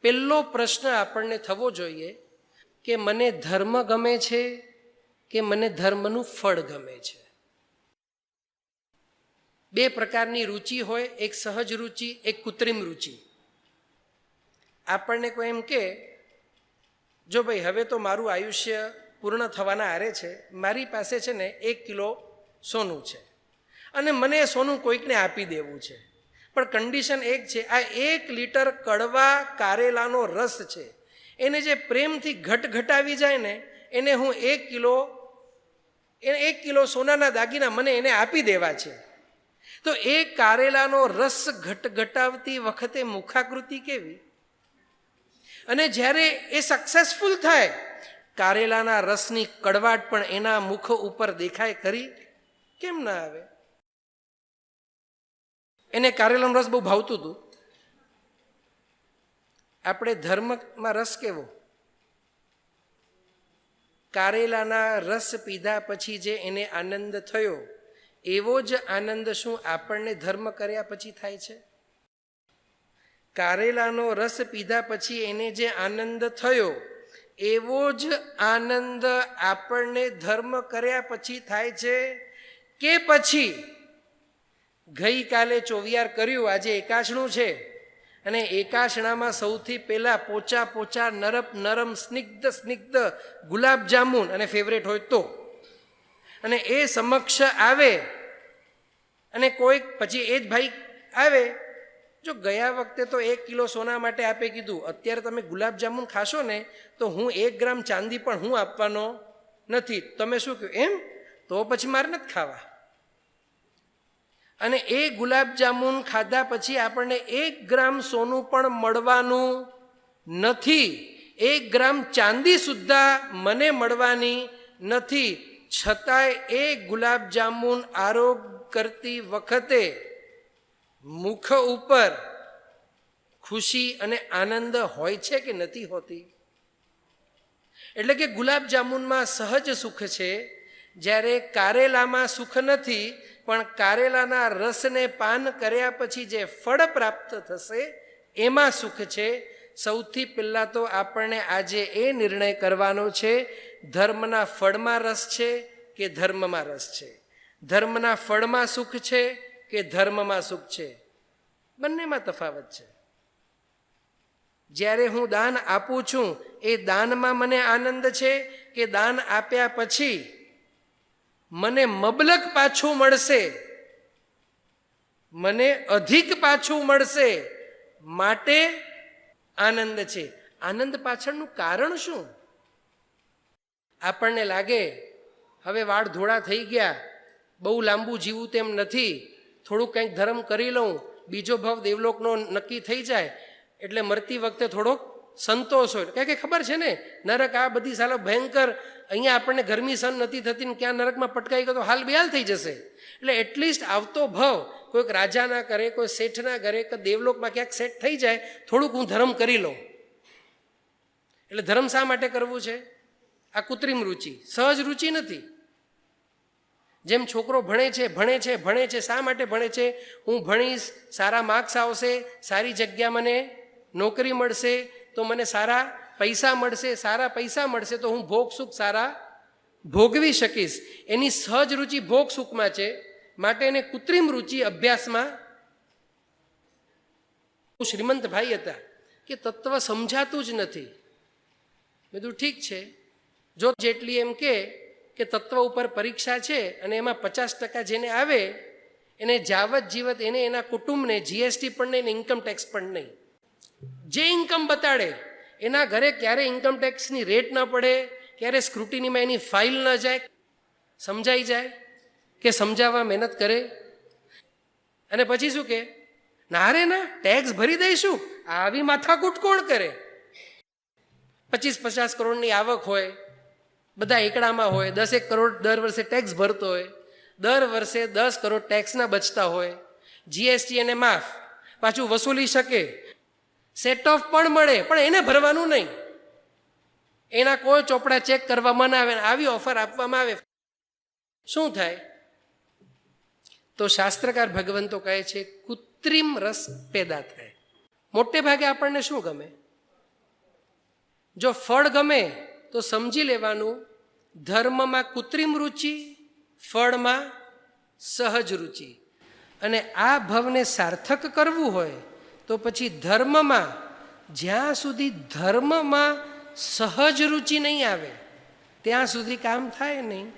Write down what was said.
પહેલો પ્રશ્ન આપણને થવો જોઈએ કે મને ધર્મ ગમે છે કે મને ધર્મનું ફળ ગમે છે. બે પ્રકારની રુચિ હોય, એક સહજ રુચિ, એક કૃત્રિમ રુચિ. આપણને કોઈ એમ કે જો ભાઈ હવે તો મારું આયુષ્ય પૂર્ણ થવાના આરે છે, મારી પાસે છે ને 1 કિલો સોનું છે અને મને એ સોનું કોઈકને આપી દેવું છે, પણ કન્ડિશન એક છે, આ 1 લીટર કડવા કારેલાનો રસ છે એને જે પ્રેમથી ઘટાવી જાય ને એને હું 1 કિલો સોનાના દાગીના મને એને આપી દેવા છે. તો એ કારેલાનો રસ ઘટાવતી વખતે મુખાકૃતિ કેવી? અને જ્યારે એ સક્સેસફુલ થાય, કારેલાના રસની કડવાટ પણ એના મુખ ઉપર દેખાય ખરી? કેમ ના આવે? એને કારેલાનો રસ બહુ ભાવતું હતું. આપણે ધર્મમાં રસ કેવો? કારેલાના રસ પીધા પછી જે એને આનંદ થયો એવો જ આનંદ શું આપણને ધર્મ કર્યા પછી થાય છે? કારેલાનો રસ પીધા પછી એને જે આનંદ થયો એવો જ આનંદ આપણને ધર્મ કર્યા પછી થાય છે કે પછી ગઈકાલે ચોવિયાર કર્યું, આજે એકાશણું છે અને એકાશણામાં સૌથી પહેલા પોચા નરમ સ્નિગ્ધ ગુલાબજામુન અને ફેવરેટ હોય તો, અને એ સમક્ષ આવે અને કોઈક પછી એ જ ભાઈ આવે, જો ગયા વખતે તો 1 કિલો સોના માટે આપે કીધું, અત્યારે તમે ગુલાબજામુન ખાશો ને તો હું 1 ગ્રામ ચાંદી પણ હું આપવાનો નથી. તમે શું કહો? એમ તો પછી મારે નથી ખાવા. અને એ ગુલાબજામુન ખાધા પછી આપણને 1 ગ્રામ સોનું પણ મળવાનું નથી, 1 ગ્રામ ચાંદી સુદ્ધા મને મળવાની નથી. છતાંય એ ગુલાબજામુન આરોગ કરતી વખતે મુખ ઉપર ખુશી અને આનંદ હોય છે કે નથી હોતી? એટલે કે ગુલાબજામુનમાં સહજ સુખ છે, જ્યારે કારેલામાં સુખ નથી, પણ કારેલાના રસને પાન કર્યા પછી જે ફળ પ્રાપ્ત થશે એમાં સુખ છે. સૌથી પહેલાં તો આપણને આજે એ નિર્ણય કરવાનો છે, ધર્મના ફળમાં રસ છે કે ધર્મમાં રસ છે? ધર્મના ફળમાં સુખ છે કે ધર્મમાં સુખ છે? બંનેમાં તફાવત છે. જ્યારે હું દાન આપું છું એ દાનમાં મને આનંદ છે કે દાન આપ્યા પછી મને મબલક પાછું મળશે, મને અધિક પાછું મળશે માટે આનંદ છે? આનંદ પાછળનું કારણ શું? આપણને લાગે હવે વાળ ધોળા થઈ ગયા, બહુ લાંબુ જીવવું તેમ નથી, થોડુંક કંઈક ધર્મ કરી લઉં, બીજો ભાવ દેવલોકનો નક્કી થઈ જાય એટલે મરતી વખતે થોડોક સંતોષ હોય. કે ખબર છે ને નરક આ બધી સાલા ભયંકર, અહીંયા આપણને ગરમી સહન નથી થતી ને ક્યાં નરકમાં પટકાઈ ગયો તો હાલ બેહાલ થઈ જશે. એટલે એટલીસ્ટ આવતો ભાવ કોઈક રાજાના કરે, કોઈ શેઠના ઘરે કે દેવલોકમાં ક્યાંક સેટ થઈ જાય, થોડુંક હું ધર્મ કરી લઉં. એટલે ધર્મ શા માટે કરવું છે? આ કૃત્રિમ રુચિ, સહજ રુચિ નથી. જેમ છોકરો ભણે છે, શા માટે ભણે છે? હું ભણીશ, સારા માર્ક્સ આવશે, સારી જગ્યા મને નોકરી મળશે તો મને સારા પૈસા મળશે તો હું ભોગ સુખ સારા ભોગવી શકીશ. એની સહજ રુચિ ભોગ સુખમાં છે, માટે એને કૃત્રિમ રુચિ અભ્યાસમાં. શ્રીમંત ભાઈ હતા કે તત્વ સમજાતું જ નથી. મેં કીધું ઠીક છે, જો જેટલી એમ કે તત્વ ઉપર પરીક્ષા છે અને એમાં 50% જેને આવે એને જાવત જીવત એને એના કુટુંબને જીએસટી પણ નહીં ને ઇન્કમ ટેક્સ પણ નહીં. જે ઇન્કમ બતાડે એના ઘરે ક્યારે ઇન્કમ ટેક્સની રેટ ન પડે, ક્યારે સ્ક્રુટિનીમાં એની ફાઇલ ન જાય, સમજાઈ જાય કે સમજાવવા મહેનત કરે. અને પછી શું કે ના રે ના ટેક્સ ભરી દઈશું, આવી માથાકૂટ કોણ કરે? 25-50 કરોડની આવક હોય, બધા એકડામાં હોય, 10 કરોડ દર વર્ષે ટેક્સ ભરતો હોય, દર વર્ષે 10 કરોડ ટેક્સના બચતા હોય, જીએસટી એને માફ, પાછું વસૂલી શકે, સેટ ઓફ પણ મળે, પણ એને ભરવાનું નહીં. એના કોઈ ચોપડા ચેક કરવામાં ના આવે, આવી ઓફર આપવામાં આવે. શું થાય? તો શાસ્ત્રકાર ભગવંતો કહે છે કૃત્રિમ રસ પેદા થાય. મોટે ભાગે આપણને શું ગમે? જો ફળ ગમે તો સમજી લેવાનું ધર્મમાં કૃત્રિમ રુચિ, ફળમાં સહજ રુચિ. અને આ ભવને સાર્થક કરવું હોય તો પછી ધર્મમાં, જ્યાં સુધી ધર્મમાં સહજ રુચિ નહીં આવે ત્યાં સુધી કામ થાય નહીં.